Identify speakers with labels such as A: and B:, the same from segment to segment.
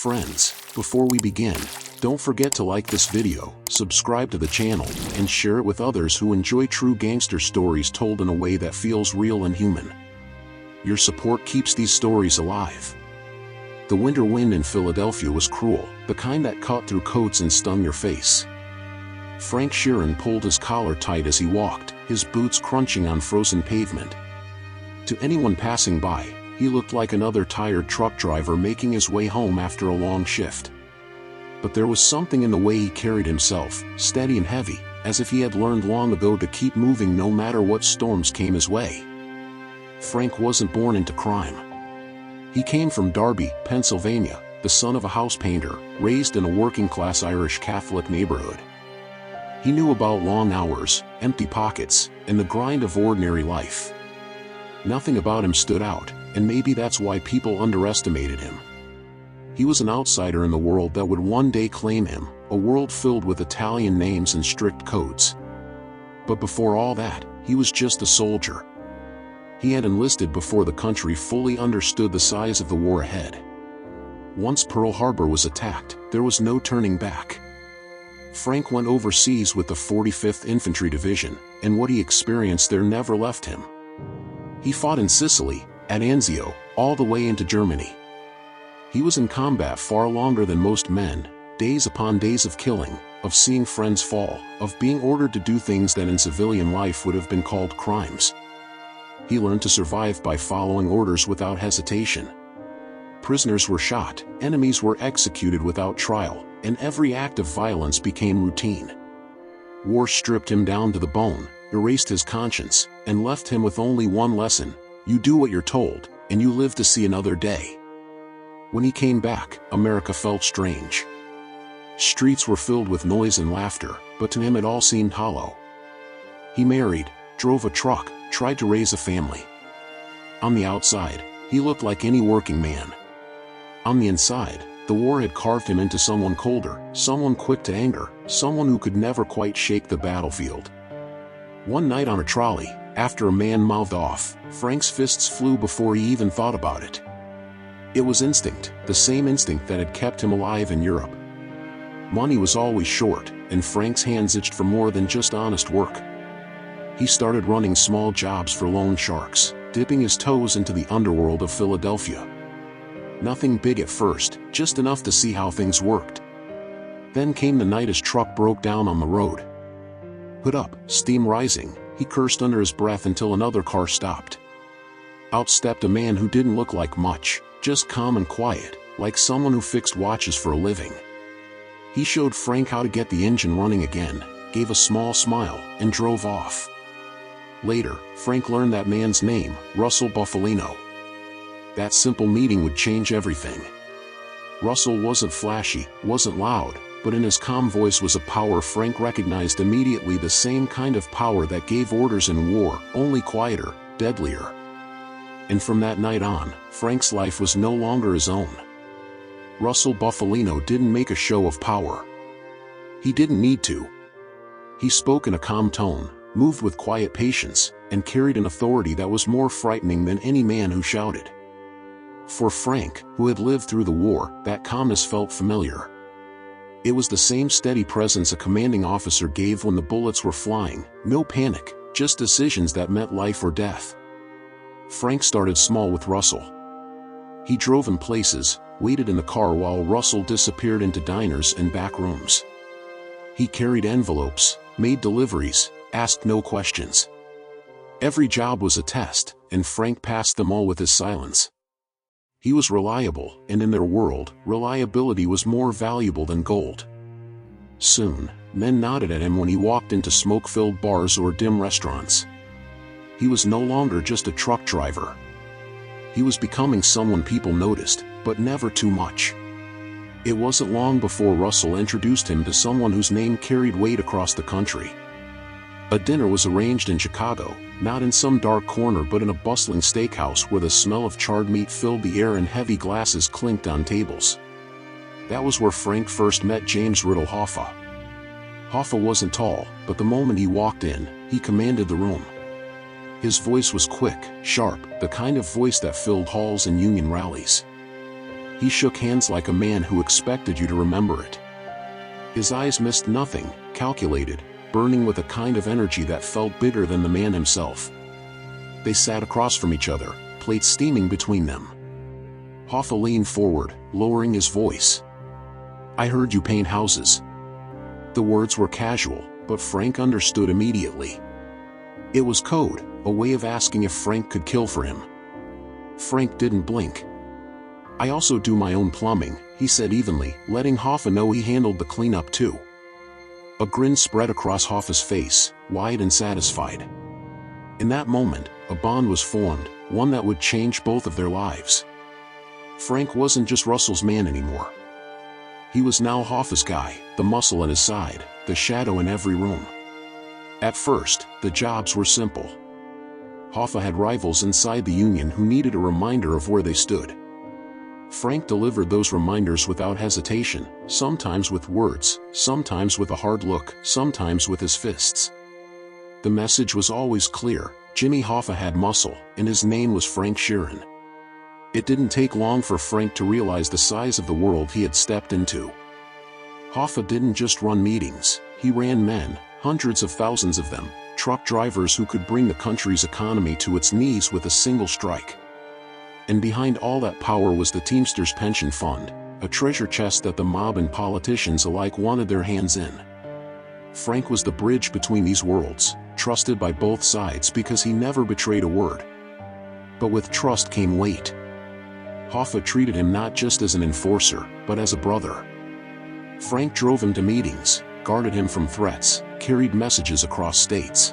A: Friends, before we begin, don't forget to like this video, subscribe to the channel, and share it with others who enjoy true gangster stories told in a way that feels real and human. Your support keeps these stories alive. The winter wind in Philadelphia was cruel, the kind that cut through coats and stung your face. Frank Sheeran pulled his collar tight as he walked, his boots crunching on frozen pavement. To anyone passing by, he looked like another tired truck driver making his way home after a long shift. But there was something in the way he carried himself, steady and heavy, as if he had learned long ago to keep moving no matter what storms came his way. Frank wasn't born into crime. He came from Darby, Pennsylvania, the son of a house painter, raised in a working-class Irish Catholic neighborhood. He knew about long hours, empty pockets, and the grind of ordinary life. Nothing about him stood out, and maybe that's why people underestimated him. He was an outsider in the world that would one day claim him, a world filled with Italian names and strict codes. But before all that, he was just a soldier. He had enlisted before the country fully understood the size of the war ahead. Once Pearl Harbor was attacked, there was no turning back. Frank went overseas with the 45th Infantry Division, and what he experienced there never left him. He fought in Sicily, at Anzio, all the way into Germany. He was in combat far longer than most men, days upon days of killing, of seeing friends fall, of being ordered to do things that in civilian life would have been called crimes. He learned to survive by following orders without hesitation. Prisoners were shot, enemies were executed without trial, and every act of violence became routine. War stripped him down to the bone, erased his conscience, and left him with only one lesson: you do what you're told, and you live to see another day. When he came back, America felt strange. Streets were filled with noise and laughter, but to him it all seemed hollow. He married, drove a truck, tried to raise a family. On the outside, he looked like any working man. On the inside, the war had carved him into someone colder, someone quick to anger, someone who could never quite shake the battlefield. One night on a trolley, after a man mouthed off, Frank's fists flew before he even thought about it. It was instinct, the same instinct that had kept him alive in Europe. Money was always short, and Frank's hands itched for more than just honest work. He started running small jobs for loan sharks, dipping his toes into the underworld of Philadelphia. Nothing big at first, just enough to see how things worked. Then came the night his truck broke down on the road. Hood up, steam rising, he cursed under his breath until another car stopped. Out stepped a man who didn't look like much, just calm and quiet, like someone who fixed watches for a living. He showed Frank how to get the engine running again, gave a small smile, and drove off. Later, Frank learned that man's name, Russell Buffalino. That simple meeting would change everything. Russell wasn't flashy, wasn't loud, but in his calm voice was a power Frank recognized immediately, the same kind of power that gave orders in war, only quieter, deadlier. And from that night on, Frank's life was no longer his own. Russell Buffalino didn't make a show of power. He didn't need to. He spoke in a calm tone, moved with quiet patience, and carried an authority that was more frightening than any man who shouted. For Frank, who had lived through the war, that calmness felt familiar. It was the same steady presence a commanding officer gave when the bullets were flying, no panic, just decisions that meant life or death. Frank started small with Russell. He drove him places, waited in the car while Russell disappeared into diners and back rooms. He carried envelopes, made deliveries, asked no questions. Every job was a test, and Frank passed them all with his silence. He was reliable, and in their world, reliability was more valuable than gold. Soon, men nodded at him when he walked into smoke-filled bars or dim restaurants. He was no longer just a truck driver. He was becoming someone people noticed, but never too much. It wasn't long before Russell introduced him to someone whose name carried weight across the country. A dinner was arranged in Chicago, not in some dark corner but in a bustling steakhouse where the smell of charred meat filled the air and heavy glasses clinked on tables. That was where Frank first met James Hoffa. Hoffa wasn't tall, but the moment he walked in, he commanded the room. His voice was quick, sharp, the kind of voice that filled halls and union rallies. He shook hands like a man who expected you to remember it. His eyes missed nothing, calculated, burning with a kind of energy that felt bigger than the man himself. They sat across from each other, plates steaming between them. Hoffa leaned forward, lowering his voice. "I heard you paint houses." The words were casual, but Frank understood immediately. It was code, a way of asking if Frank could kill for him. Frank didn't blink. "I also do my own plumbing," he said evenly, letting Hoffa know he handled the cleanup too. A grin spread across Hoffa's face, wide and satisfied. In that moment, a bond was formed, one that would change both of their lives. Frank wasn't just Russell's man anymore. He was now Hoffa's guy, the muscle at his side, the shadow in every room. At first, the jobs were simple. Hoffa had rivals inside the union who needed a reminder of where they stood. Frank delivered those reminders without hesitation, sometimes with words, sometimes with a hard look, sometimes with his fists. The message was always clear: Jimmy Hoffa had muscle, and his name was Frank Sheeran. It didn't take long for Frank to realize the size of the world he had stepped into. Hoffa didn't just run meetings, he ran men, hundreds of thousands of them, truck drivers who could bring the country's economy to its knees with a single strike. And behind all that power was the Teamsters Pension Fund, a treasure chest that the mob and politicians alike wanted their hands in. Frank was the bridge between these worlds, trusted by both sides because he never betrayed a word. But with trust came weight. Hoffa treated him not just as an enforcer, but as a brother. Frank drove him to meetings, guarded him from threats, carried messages across states.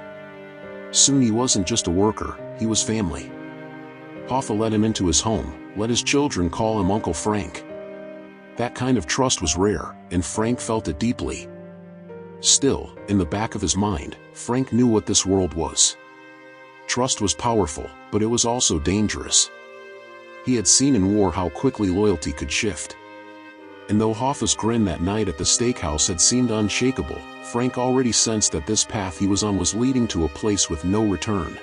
A: Soon he wasn't just a worker, he was family. Hoffa let him into his home, let his children call him Uncle Frank. That kind of trust was rare, and Frank felt it deeply. Still, in the back of his mind, Frank knew what this world was. Trust was powerful, but it was also dangerous. He had seen in war how quickly loyalty could shift. And though Hoffa's grin that night at the steakhouse had seemed unshakable, Frank already sensed that this path he was on was leading to a place with no return.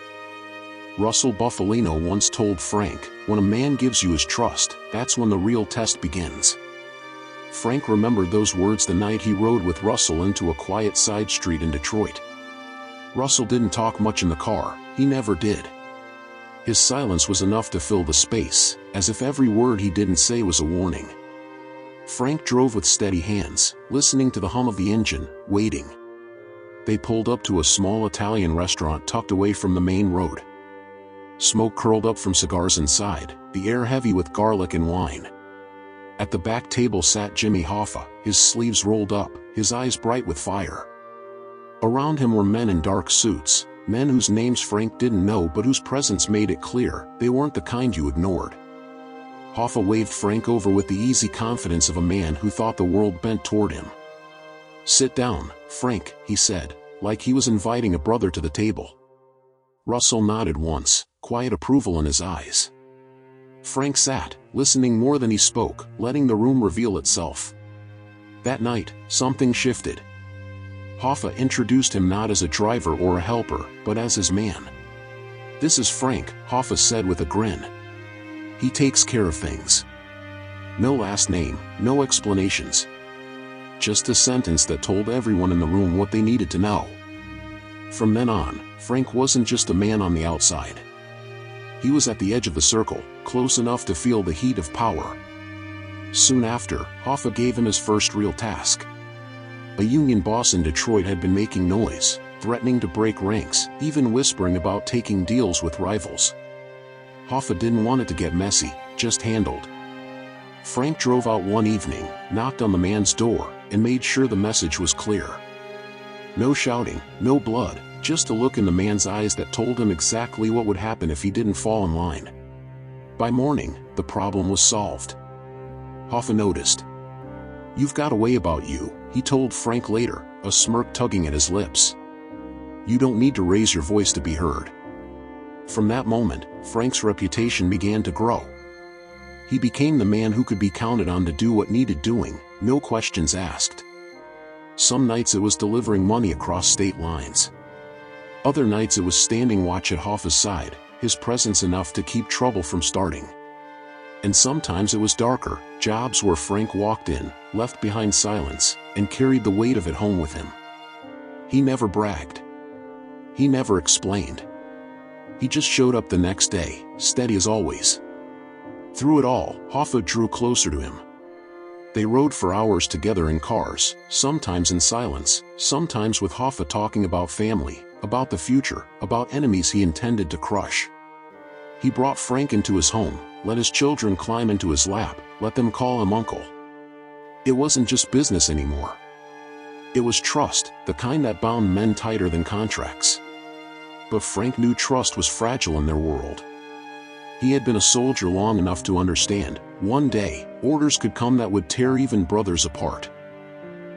A: Russell Buffalino once told Frank, "When a man gives you his trust, that's when the real test begins." Frank remembered those words the night he rode with Russell into a quiet side street in Detroit. Russell didn't talk much in the car, he never did. His silence was enough to fill the space, as if every word he didn't say was a warning. Frank drove with steady hands, listening to the hum of the engine, waiting. They pulled up to a small Italian restaurant tucked away from the main road. Smoke curled up from cigars inside, the air heavy with garlic and wine. At the back table sat Jimmy Hoffa, his sleeves rolled up, his eyes bright with fire. Around him were men in dark suits, men whose names Frank didn't know but whose presence made it clear they weren't the kind you ignored. Hoffa waved Frank over with the easy confidence of a man who thought the world bent toward him. "Sit down, Frank," he said, like he was inviting a brother to the table. Russell nodded once, quiet approval in his eyes. Frank sat, listening more than he spoke, letting the room reveal itself. That night, something shifted. Hoffa introduced him not as a driver or a helper, but as his man. "This is Frank," Hoffa said with a grin. "He takes care of things." No last name, no explanations. Just a sentence that told everyone in the room what they needed to know. From then on, Frank wasn't just a man on the outside. He was at the edge of the circle, close enough to feel the heat of power. Soon after, Hoffa gave him his first real task. A union boss in Detroit had been making noise, threatening to break ranks, even whispering about taking deals with rivals. Hoffa didn't want it to get messy, just handled. Frank drove out one evening, knocked on the man's door, and made sure the message was clear. No shouting, no blood, just a look in the man's eyes that told him exactly what would happen if he didn't fall in line. By morning, the problem was solved. Hoffa noticed. "You've got a way about you," he told Frank later, a smirk tugging at his lips. "You don't need to raise your voice to be heard." From that moment, Frank's reputation began to grow. He became the man who could be counted on to do what needed doing, no questions asked. Some nights it was delivering money across state lines. Other nights it was standing watch at Hoffa's side, his presence enough to keep trouble from starting. And sometimes it was darker, jobs where Frank walked in, left behind silence, and carried the weight of it home with him. He never bragged. He never explained. He just showed up the next day, steady as always. Through it all, Hoffa drew closer to him. They rode for hours together in cars, sometimes in silence, sometimes with Hoffa talking about family, about the future, about enemies he intended to crush. He brought Frank into his home, let his children climb into his lap, let them call him uncle. It wasn't just business anymore. It was trust, the kind that bound men tighter than contracts. But Frank knew trust was fragile in their world. He had been a soldier long enough to understand, one day, orders could come that would tear even brothers apart.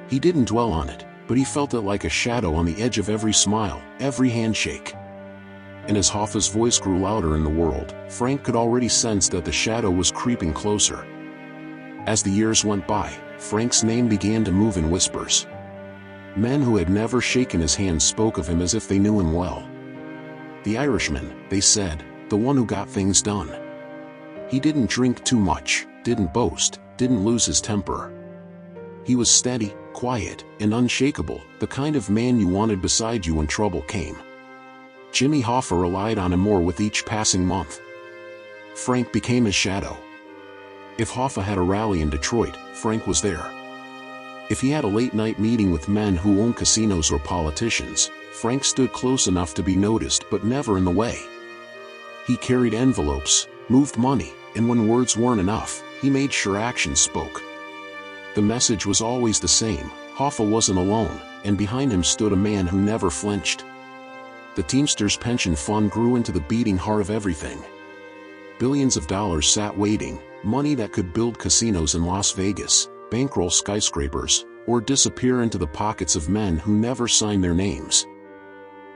A: He didn't dwell on it, but he felt it like a shadow on the edge of every smile, every handshake. And as Hoffa's voice grew louder in the world, Frank could already sense that the shadow was creeping closer. As the years went by, Frank's name began to move in whispers. Men who had never shaken his hand spoke of him as if they knew him well. The Irishman, they said, the one who got things done. He didn't drink too much, didn't boast, didn't lose his temper. He was steady, quiet, and unshakable, the kind of man you wanted beside you when trouble came. Jimmy Hoffa relied on him more with each passing month. Frank became his shadow. If Hoffa had a rally in Detroit, Frank was there. If he had a late-night meeting with men who owned casinos or politicians, Frank stood close enough to be noticed but never in the way. He carried envelopes, moved money, and when words weren't enough, he made sure actions spoke. The message was always the same: Hoffa wasn't alone, and behind him stood a man who never flinched. The Teamsters pension fund grew into the beating heart of everything. Billions of dollars sat waiting, money that could build casinos in Las Vegas, bankroll skyscrapers, or disappear into the pockets of men who never signed their names.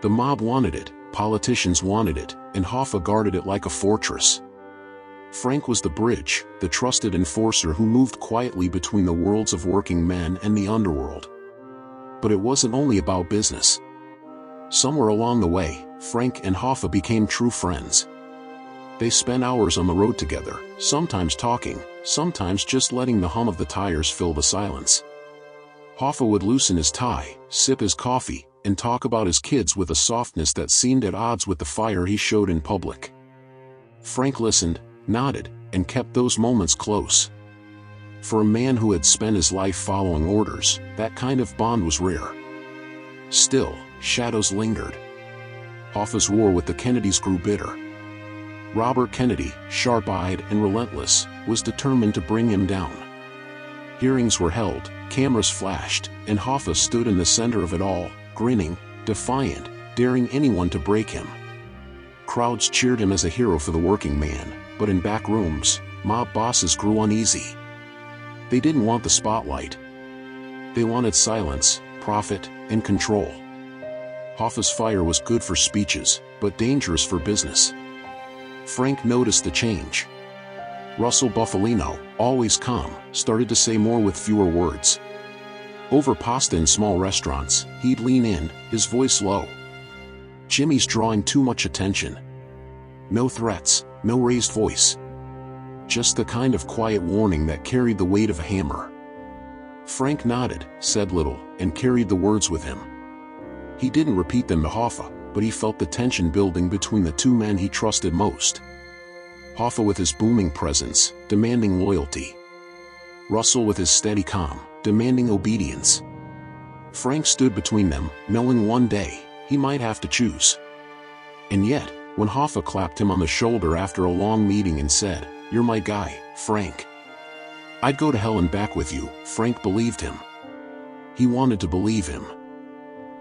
A: The mob wanted it, politicians wanted it, and Hoffa guarded it like a fortress. Frank was the bridge, the trusted enforcer who moved quietly between the worlds of working men and the underworld. But it wasn't only about business. Somewhere along the way, Frank and Hoffa became true friends. They spent hours on the road together, sometimes talking, sometimes just letting the hum of the tires fill the silence. Hoffa would loosen his tie, sip his coffee, and talk about his kids with a softness that seemed at odds with the fire he showed in public. Frank listened, nodded, and kept those moments close. For a man who had spent his life following orders, that kind of bond was rare. Still, shadows lingered. Hoffa's war with the Kennedys grew bitter. Robert Kennedy, sharp-eyed and relentless, was determined to bring him down. Hearings were held, cameras flashed, and Hoffa stood in the center of it all, grinning, defiant, daring anyone to break him. Crowds cheered him as a hero for the working man, but in back rooms, mob bosses grew uneasy. They didn't want the spotlight. They wanted silence, profit, and control. Hoffa's fire was good for speeches, but dangerous for business. Frank noticed the change. Russell Buffalino, always calm, started to say more with fewer words. Over pasta in small restaurants, he'd lean in, his voice low. Jimmy's drawing too much attention. No threats, no raised voice. Just the kind of quiet warning that carried the weight of a hammer. Frank nodded, said little, and carried the words with him. He didn't repeat them to Hoffa, but he felt the tension building between the two men he trusted most. Hoffa with his booming presence, demanding loyalty. Russell with his steady calm, demanding obedience. Frank stood between them, knowing one day, he might have to choose. And yet, when Hoffa clapped him on the shoulder after a long meeting and said, "You're my guy, Frank. I'd go to hell and back with you," Frank believed him. He wanted to believe him.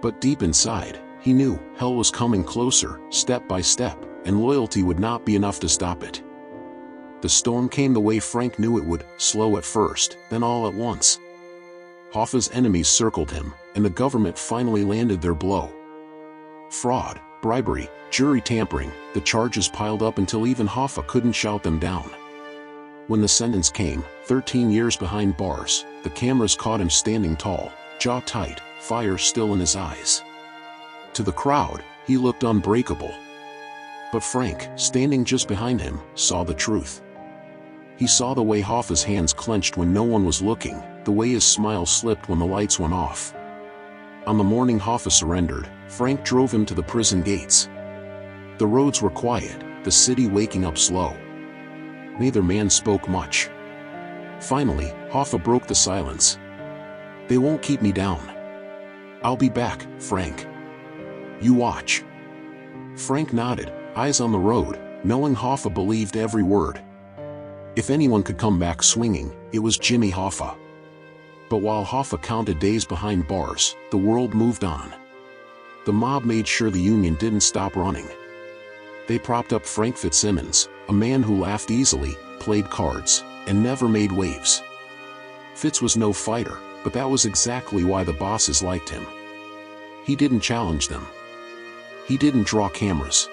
A: But deep inside, he knew hell was coming closer, step by step, and loyalty would not be enough to stop it. The storm came the way Frank knew it would, slow at first, then all at once. Hoffa's enemies circled him, and the government finally landed their blow. Fraud, bribery, jury tampering, the charges piled up until even Hoffa couldn't shout them down. When the sentence came, 13 years behind bars, the cameras caught him standing tall, jaw tight, fire still in his eyes. To the crowd, he looked unbreakable. But Frank, standing just behind him, saw the truth. He saw the way Hoffa's hands clenched when no one was looking, the way his smile slipped when the lights went off. On the morning Hoffa surrendered, Frank drove him to the prison gates. The roads were quiet, the city waking up slow. Neither man spoke much. Finally, Hoffa broke the silence. "They won't keep me down. I'll be back, Frank. You watch." Frank nodded, eyes on the road, knowing Hoffa believed every word. If anyone could come back swinging, it was Jimmy Hoffa. But while Hoffa counted days behind bars, the world moved on. The mob made sure the union didn't stop running. They propped up Frank Fitzsimmons, a man who laughed easily, played cards, and never made waves. Fitz was no fighter, but that was exactly why the bosses liked him. He didn't challenge them. He didn't draw cameras.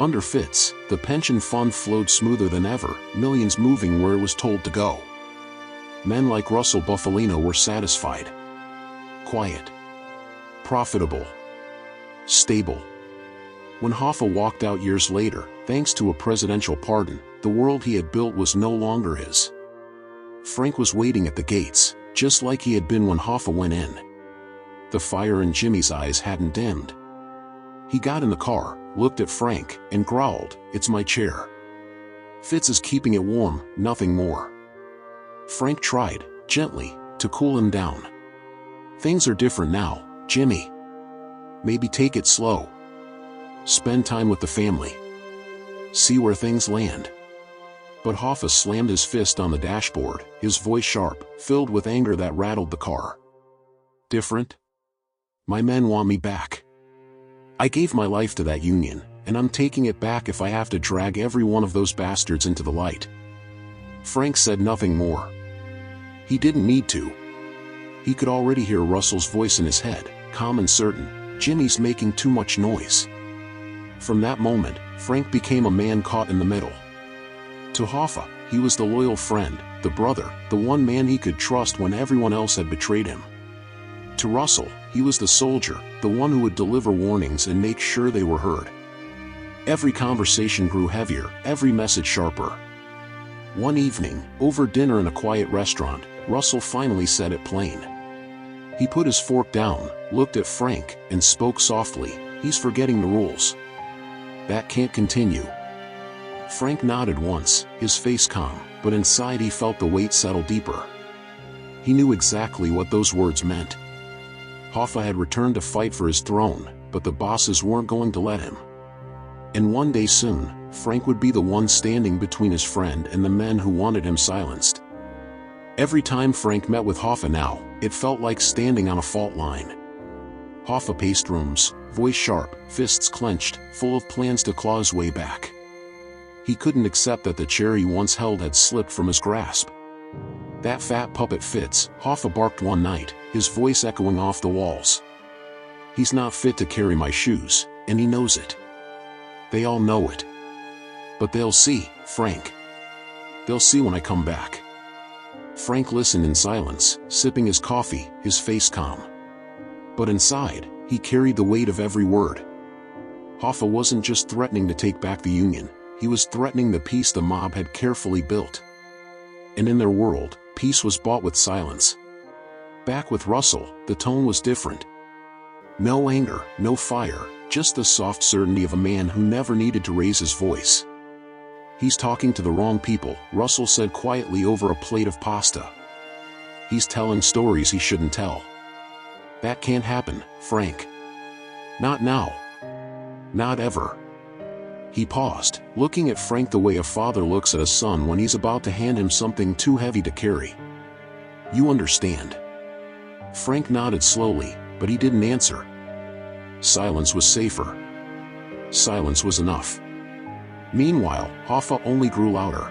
A: Under Fitz, the pension fund flowed smoother than ever, millions moving where it was told to go. Men like Russell Buffalino were satisfied. Quiet. Profitable. Stable. When Hoffa walked out years later, thanks to a presidential pardon, the world he had built was no longer his. Frank was waiting at the gates, just like he had been when Hoffa went in. The fire in Jimmy's eyes hadn't dimmed. He got in the car, looked at Frank, and growled, "It's my chair. Fitz is keeping it warm, nothing more." Frank tried, gently, to cool him down. "Things are different now, Jimmy. Maybe take it slow. Spend time with the family. See where things land." But Hoffa slammed his fist on the dashboard, his voice sharp, filled with anger that rattled the car. "Different? My men want me back. I gave my life to that union, and I'm taking it back if I have to drag every one of those bastards into the light." Frank said nothing more. He didn't need to. He could already hear Russell's voice in his head, calm and certain, "Jimmy's making too much noise." From that moment, Frank became a man caught in the middle. To Hoffa, he was the loyal friend, the brother, the one man he could trust when everyone else had betrayed him. To Russell, he was the soldier, the one who would deliver warnings and make sure they were heard. Every conversation grew heavier, every message sharper. One evening, over dinner in a quiet restaurant, Russell finally said it plain. He put his fork down, looked at Frank, and spoke softly, "He's forgetting the rules. That can't continue." Frank nodded once, his face calm, but inside he felt the weight settle deeper. He knew exactly what those words meant. Hoffa had returned to fight for his throne, but the bosses weren't going to let him. And one day soon, Frank would be the one standing between his friend and the men who wanted him silenced. Every time Frank met with Hoffa now, it felt like standing on a fault line. Hoffa paced rooms, voice sharp, fists clenched, full of plans to claw his way back. He couldn't accept that the chair he once held had slipped from his grasp. "That fat puppet Fitz," Hoffa barked one night, his voice echoing off the walls. "He's not fit to carry my shoes, and he knows it. They all know it. But they'll see, Frank. They'll see when I come back." Frank listened in silence, sipping his coffee, his face calm. But inside, he carried the weight of every word. Hoffa wasn't just threatening to take back the union, he was threatening the peace the mob had carefully built. And in their world, peace was bought with silence. Back with Russell, the tone was different. No anger, no fire, just the soft certainty of a man who never needed to raise his voice. "He's talking to the wrong people," Russell said quietly over a plate of pasta. "He's telling stories he shouldn't tell. That can't happen, Frank. Not now. Not ever." He paused, looking at Frank the way a father looks at a son when he's about to hand him something too heavy to carry. "You understand." Frank nodded slowly, but he didn't answer. Silence was safer. Silence was enough. Meanwhile, Hoffa only grew louder.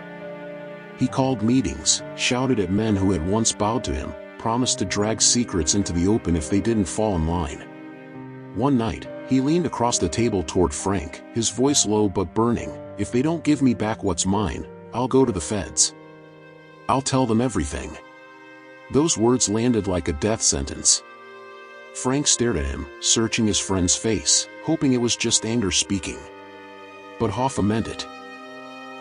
A: He called meetings, shouted at men who had once bowed to him, promised to drag secrets into the open if they didn't fall in line. One night, he leaned across the table toward Frank, his voice low but burning. "If they don't give me back what's mine, I'll go to the feds. I'll tell them everything." Those words landed like a death sentence. Frank stared at him, searching his friend's face, hoping it was just anger speaking. But Hoffa meant it.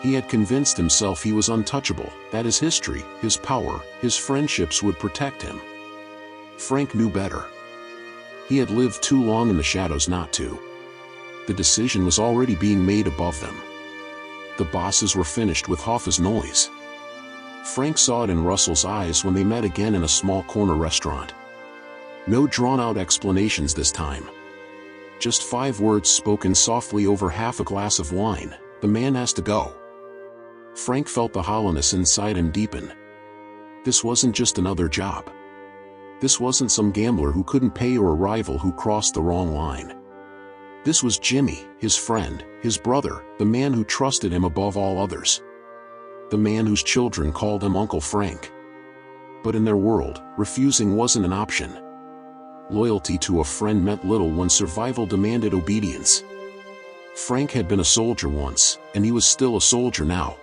A: He had convinced himself he was untouchable, that his history, his power, his friendships would protect him. Frank knew better. He had lived too long in the shadows not to. The decision was already being made above them. The bosses were finished with Hoffa's noise. Frank saw it in Russell's eyes when they met again in a small corner restaurant. No drawn-out explanations this time. Just 5 words spoken softly over half a glass of wine: "The man has to go." Frank felt the hollowness inside him deepen. This wasn't just another job. This wasn't some gambler who couldn't pay or a rival who crossed the wrong line. This was Jimmy, his friend, his brother, the man who trusted him above all others. The man whose children called him Uncle Frank. But in their world, refusing wasn't an option. Loyalty to a friend meant little when survival demanded obedience. Frank had been a soldier once, and he was still a soldier now.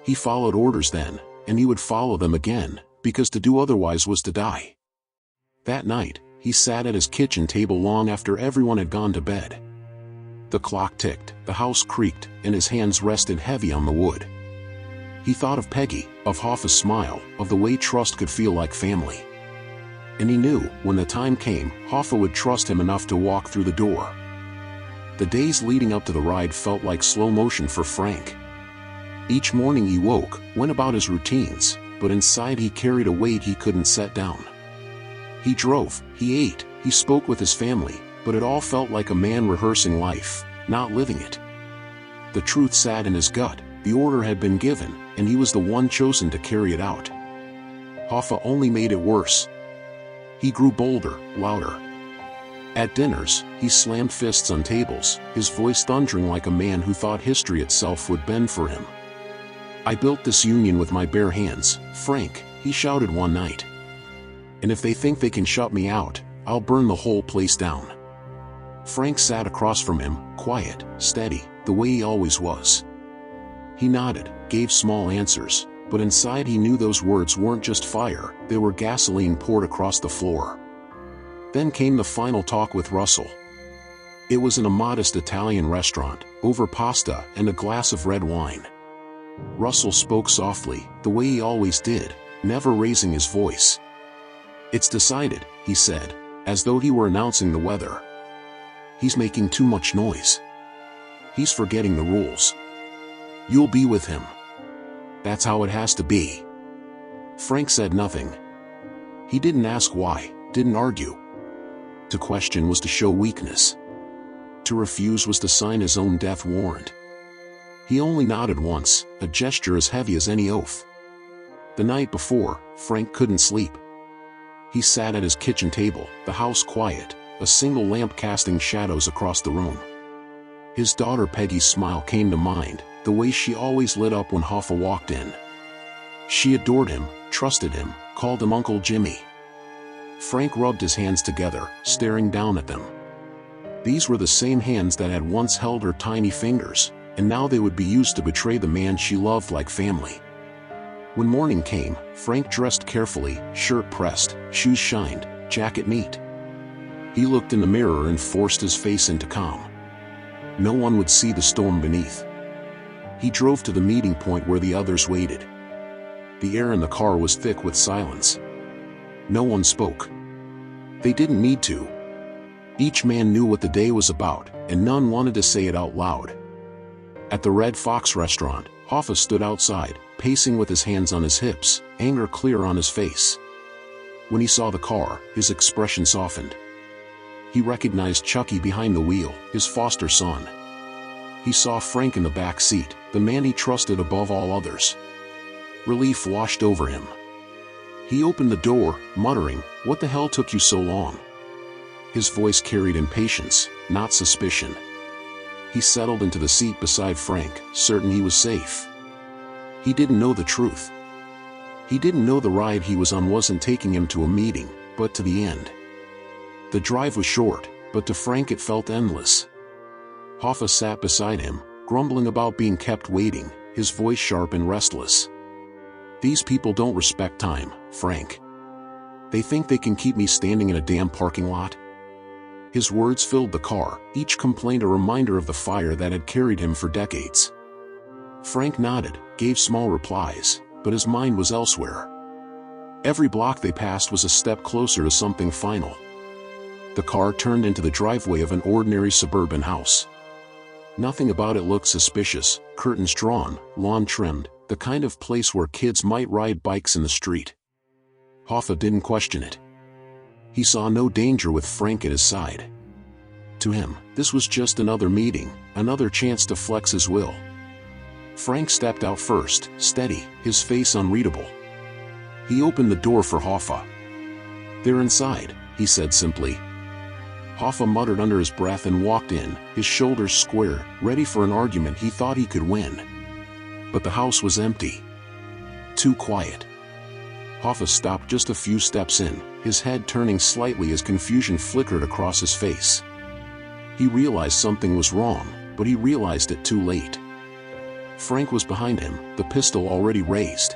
A: He followed orders then, and he would follow them again, because to do otherwise was to die. That night, he sat at his kitchen table long after everyone had gone to bed. The clock ticked, the house creaked, and his hands rested heavy on the wood. He thought of Peggy, of Hoffa's smile, of the way trust could feel like family. And he knew, when the time came, Hoffa would trust him enough to walk through the door. The days leading up to the ride felt like slow motion for Frank. Each morning he woke, went about his routines, but inside he carried a weight he couldn't set down. He drove, he ate, he spoke with his family, but it all felt like a man rehearsing life, not living it. The truth sat in his gut, the order had been given, and he was the one chosen to carry it out. Hoffa only made it worse. He grew bolder, louder. At dinners, he slammed fists on tables, his voice thundering like a man who thought history itself would bend for him. "I built this union with my bare hands, Frank," he shouted one night. "And if they think they can shut me out, I'll burn the whole place down." Frank sat across from him, quiet, steady, the way he always was. He nodded, gave small answers, but inside he knew those words weren't just fire, they were gasoline poured across the floor. Then came the final talk with Russell. It was in a modest Italian restaurant, over pasta and a glass of red wine. Russell spoke softly, the way he always did, never raising his voice. "It's decided," he said, as though he were announcing the weather. "He's making too much noise. He's forgetting the rules. You'll be with him. That's how it has to be." Frank said nothing. He didn't ask why, didn't argue. To question was to show weakness. To refuse was to sign his own death warrant. He only nodded once, a gesture as heavy as any oath. The night before, Frank couldn't sleep. He sat at his kitchen table, the house quiet, a single lamp casting shadows across the room. His daughter Peggy's smile came to mind, the way she always lit up when Hoffa walked in. She adored him, trusted him, called him Uncle Jimmy. Frank rubbed his hands together, staring down at them. These were the same hands that had once held her tiny fingers, and now they would be used to betray the man she loved like family. When morning came, Frank dressed carefully, shirt pressed, shoes shined, jacket neat. He looked in the mirror and forced his face into calm. No one would see the storm beneath. He drove to the meeting point where the others waited. The air in the car was thick with silence. No one spoke. They didn't need to. Each man knew what the day was about, and none wanted to say it out loud. At the Red Fox restaurant, Hoffa stood outside, pacing with his hands on his hips, anger clear on his face. When he saw the car, his expression softened. He recognized Chucky behind the wheel, his foster son. He saw Frank in the back seat, the man he trusted above all others. Relief washed over him. He opened the door, muttering, "What the hell took you so long?" His voice carried impatience, not suspicion. He settled into the seat beside Frank, certain he was safe. He didn't know the truth. He didn't know the ride he was on wasn't taking him to a meeting, but to the end. The drive was short, but to Frank it felt endless. Hoffa sat beside him, grumbling about being kept waiting, his voice sharp and restless. "These people don't respect time, Frank. They think they can keep me standing in a damn parking lot." His words filled the car, each complaint a reminder of the fire that had carried him for decades. Frank nodded, gave small replies, but his mind was elsewhere. Every block they passed was a step closer to something final. The car turned into the driveway of an ordinary suburban house. Nothing about it looked suspicious: curtains drawn, lawn trimmed, the kind of place where kids might ride bikes in the street. Hoffa didn't question it. He saw no danger with Frank at his side. To him, this was just another meeting, another chance to flex his will. Frank stepped out first, steady, his face unreadable. He opened the door for Hoffa. "They're inside," he said simply. Hoffa muttered under his breath and walked in, his shoulders square, ready for an argument he thought he could win. But the house was empty. Too quiet. Hoffa stopped just a few steps in, his head turning slightly as confusion flickered across his face. He realized something was wrong, but he realized it too late. Frank was behind him, the pistol already raised.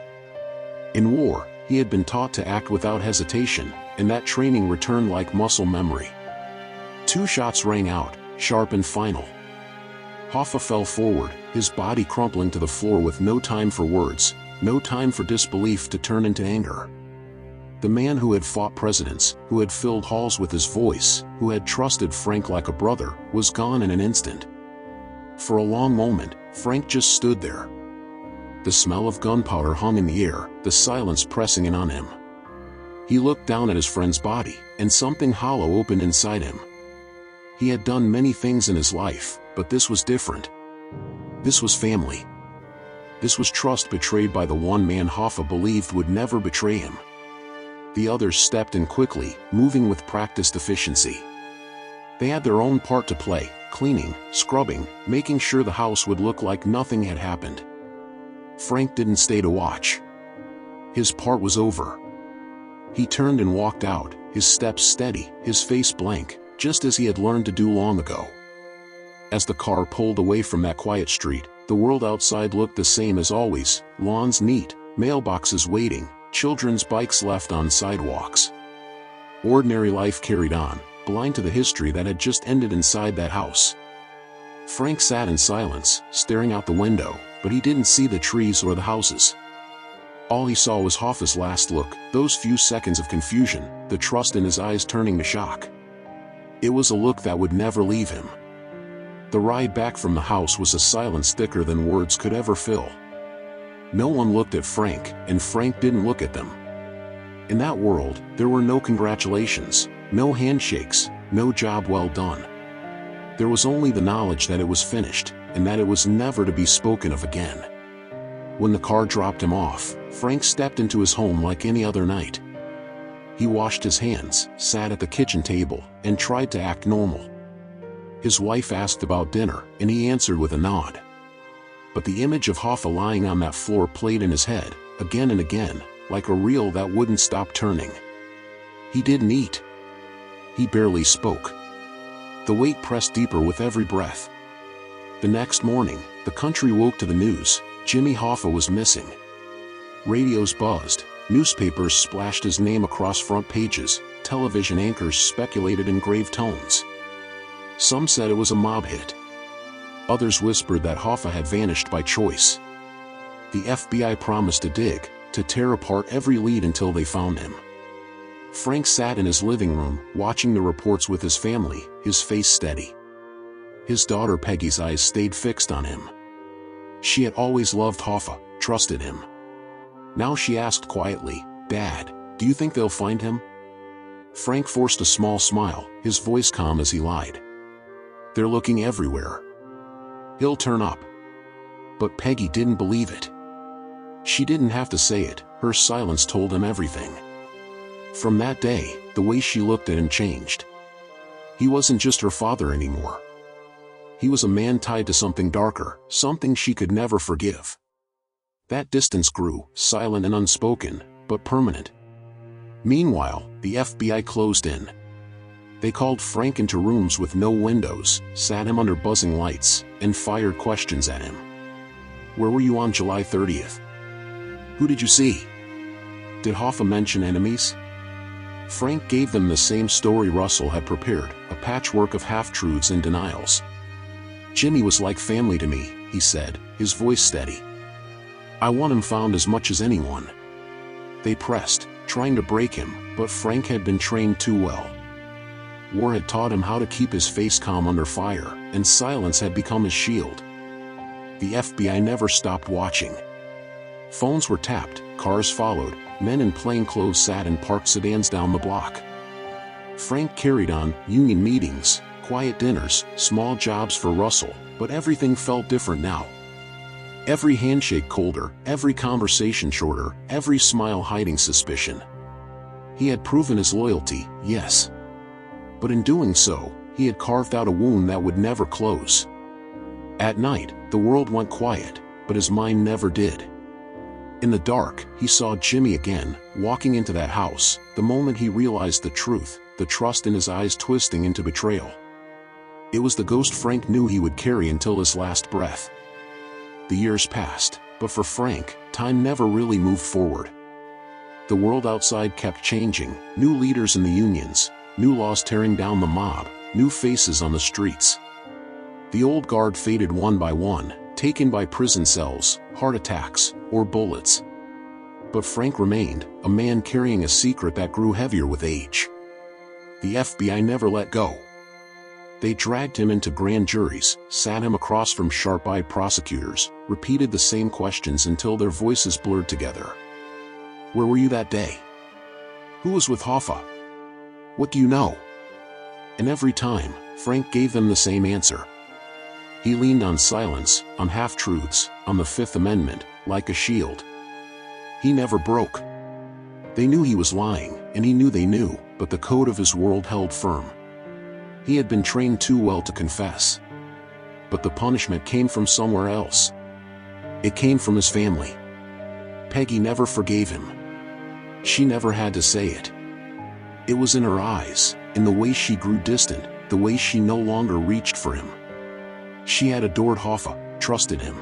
A: In war, he had been taught to act without hesitation, and that training returned like muscle memory. 2 shots rang out, sharp and final. Hoffa fell forward, his body crumpling to the floor with no time for words, no time for disbelief to turn into anger. The man who had fought presidents, who had filled halls with his voice, who had trusted Frank like a brother, was gone in an instant. For a long moment, Frank just stood there. The smell of gunpowder hung in the air, the silence pressing in on him. He looked down at his friend's body, and something hollow opened inside him. He had done many things in his life, but this was different. This was family. This was trust betrayed by the one man Hoffa believed would never betray him. The others stepped in quickly, moving with practiced efficiency. They had their own part to play, cleaning, scrubbing, making sure the house would look like nothing had happened. Frank didn't stay to watch. His part was over. He turned and walked out, his steps steady, his face blank, just as he had learned to do long ago. As the car pulled away from that quiet street, the world outside looked the same as always: lawns neat, mailboxes waiting, children's bikes left on sidewalks. Ordinary life carried on, blind to the history that had just ended inside that house. Frank sat in silence, staring out the window, but he didn't see the trees or the houses. All he saw was Hoffa's last look, those few seconds of confusion, the trust in his eyes turning to shock. It was a look that would never leave him. The ride back from the house was a silence thicker than words could ever fill. No one looked at Frank, and Frank didn't look at them. In that world, there were no congratulations, no handshakes, no job well done. There was only the knowledge that it was finished, and that it was never to be spoken of again. When the car dropped him off, Frank stepped into his home like any other night. He washed his hands, sat at the kitchen table, and tried to act normal. His wife asked about dinner, and he answered with a nod. But the image of Hoffa lying on that floor played in his head, again and again, like a reel that wouldn't stop turning. He didn't eat. He barely spoke. The weight pressed deeper with every breath. The next morning, the country woke to the news: Jimmy Hoffa was missing. Radios buzzed, newspapers splashed his name across front pages, television anchors speculated in grave tones. Some said it was a mob hit. Others whispered that Hoffa had vanished by choice. The FBI promised to dig, to tear apart every lead until they found him. Frank sat in his living room, watching the reports with his family, his face steady. His daughter Peggy's eyes stayed fixed on him. She had always loved Hoffa, trusted him. Now she asked quietly, "Dad, do you think they'll find him?" Frank forced a small smile, his voice calm as he lied. "They're looking everywhere. He'll turn up." But Peggy didn't believe it. She didn't have to say it, her silence told him everything. From that day, the way she looked at him changed. He wasn't just her father anymore. He was a man tied to something darker, something she could never forgive. That distance grew, silent and unspoken, but permanent. Meanwhile, the FBI closed in. They called Frank into rooms with no windows, sat him under buzzing lights, and fired questions at him. "Where were you on July 30th? Who did you see? Did Hoffa mention enemies?" Frank gave them the same story Russell had prepared, a patchwork of half-truths and denials. "Jimmy was like family to me," he said, his voice steady. "I want him found as much as anyone." They pressed, trying to break him, but Frank had been trained too well. War had taught him how to keep his face calm under fire, and silence had become his shield. The FBI never stopped watching. Phones were tapped, cars followed, men in plain clothes sat in parked sedans down the block. Frank carried on, union meetings, quiet dinners, small jobs for Russell, but everything felt different now. Every handshake colder, every conversation shorter, every smile hiding suspicion. He had proven his loyalty, yes. But in doing so, he had carved out a wound that would never close. At night, the world went quiet, but his mind never did. In the dark, he saw Jimmy again, walking into that house, the moment he realized the truth, the trust in his eyes twisting into betrayal. It was the ghost Frank knew he would carry until his last breath. The years passed, but for Frank, time never really moved forward. The world outside kept changing, new leaders in the unions, new laws tearing down the mob, new faces on the streets. The old guard faded one by one, taken by prison cells, heart attacks, or bullets. But Frank remained, a man carrying a secret that grew heavier with age. The FBI never let go. They dragged him into grand juries, sat him across from sharp-eyed prosecutors, repeated the same questions until their voices blurred together. "Where were you that day? Who was with Hoffa? What do you know?" And every time, Frank gave them the same answer. He leaned on silence, on half-truths, on the Fifth Amendment, like a shield. He never broke. They knew he was lying, and he knew they knew, but the code of his world held firm. He had been trained too well to confess. But the punishment came from somewhere else. It came from his family. Peggy never forgave him. She never had to say it. It was in her eyes, in the way she grew distant, the way she no longer reached for him. She had adored Hoffa, trusted him.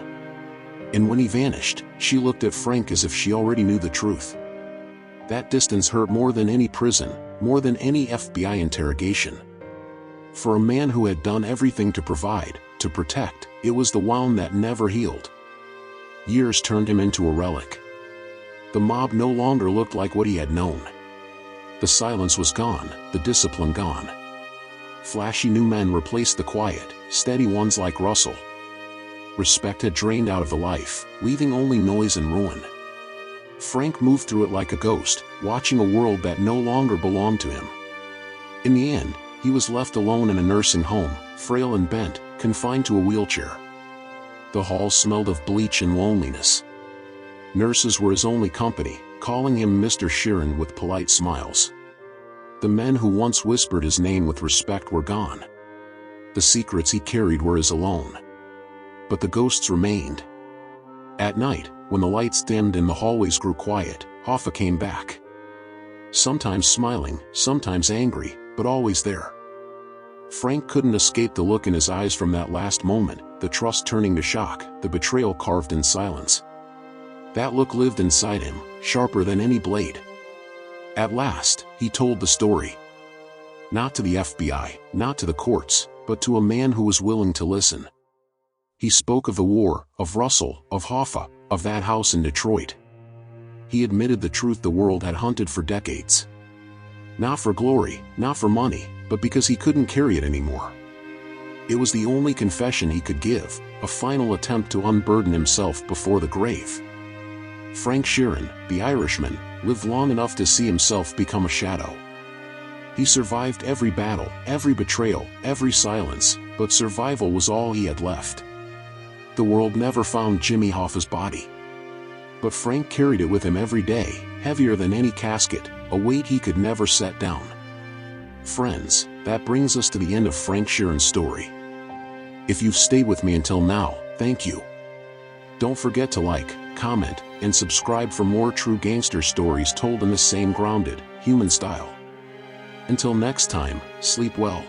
A: And when he vanished, she looked at Frank as if she already knew the truth. That distance hurt more than any prison, more than any FBI interrogation. For a man who had done everything to provide, to protect, it was the wound that never healed. Years turned him into a relic. The mob no longer looked like what he had known. The silence was gone, the discipline gone. Flashy new men replaced the quiet, steady ones like Russell. Respect had drained out of the life, leaving only noise and ruin. Frank moved through it like a ghost, watching a world that no longer belonged to him. In the end, he was left alone in a nursing home, frail and bent, confined to a wheelchair. The halls smelled of bleach and loneliness. Nurses were his only company, calling him Mr. Sheeran with polite smiles. The men who once whispered his name with respect were gone. The secrets he carried were his alone. But the ghosts remained. At night, when the lights dimmed and the hallways grew quiet, Hoffa came back. Sometimes smiling, sometimes angry, but always there. Frank couldn't escape the look in his eyes from that last moment, the trust turning to shock, the betrayal carved in silence. That look lived inside him, sharper than any blade. At last, he told the story. Not to the FBI, not to the courts, but to a man who was willing to listen. He spoke of the war, of Russell, of Hoffa, of that house in Detroit. He admitted the truth the world had hunted for decades. Not for glory, not for money, but because he couldn't carry it anymore. It was the only confession he could give, a final attempt to unburden himself before the grave. Frank Sheeran, the Irishman, lived long enough to see himself become a shadow. He survived every battle, every betrayal, every silence, but survival was all he had left. The world never found Jimmy Hoffa's body. But Frank carried it with him every day, heavier than any casket, a weight he could never set down. Friends, that brings us to the end of Frank Sheeran's story. If you've stayed with me until now, thank you. Don't forget to like, comment, and subscribe for more true gangster stories told in the same grounded, human style. Until next time, sleep well.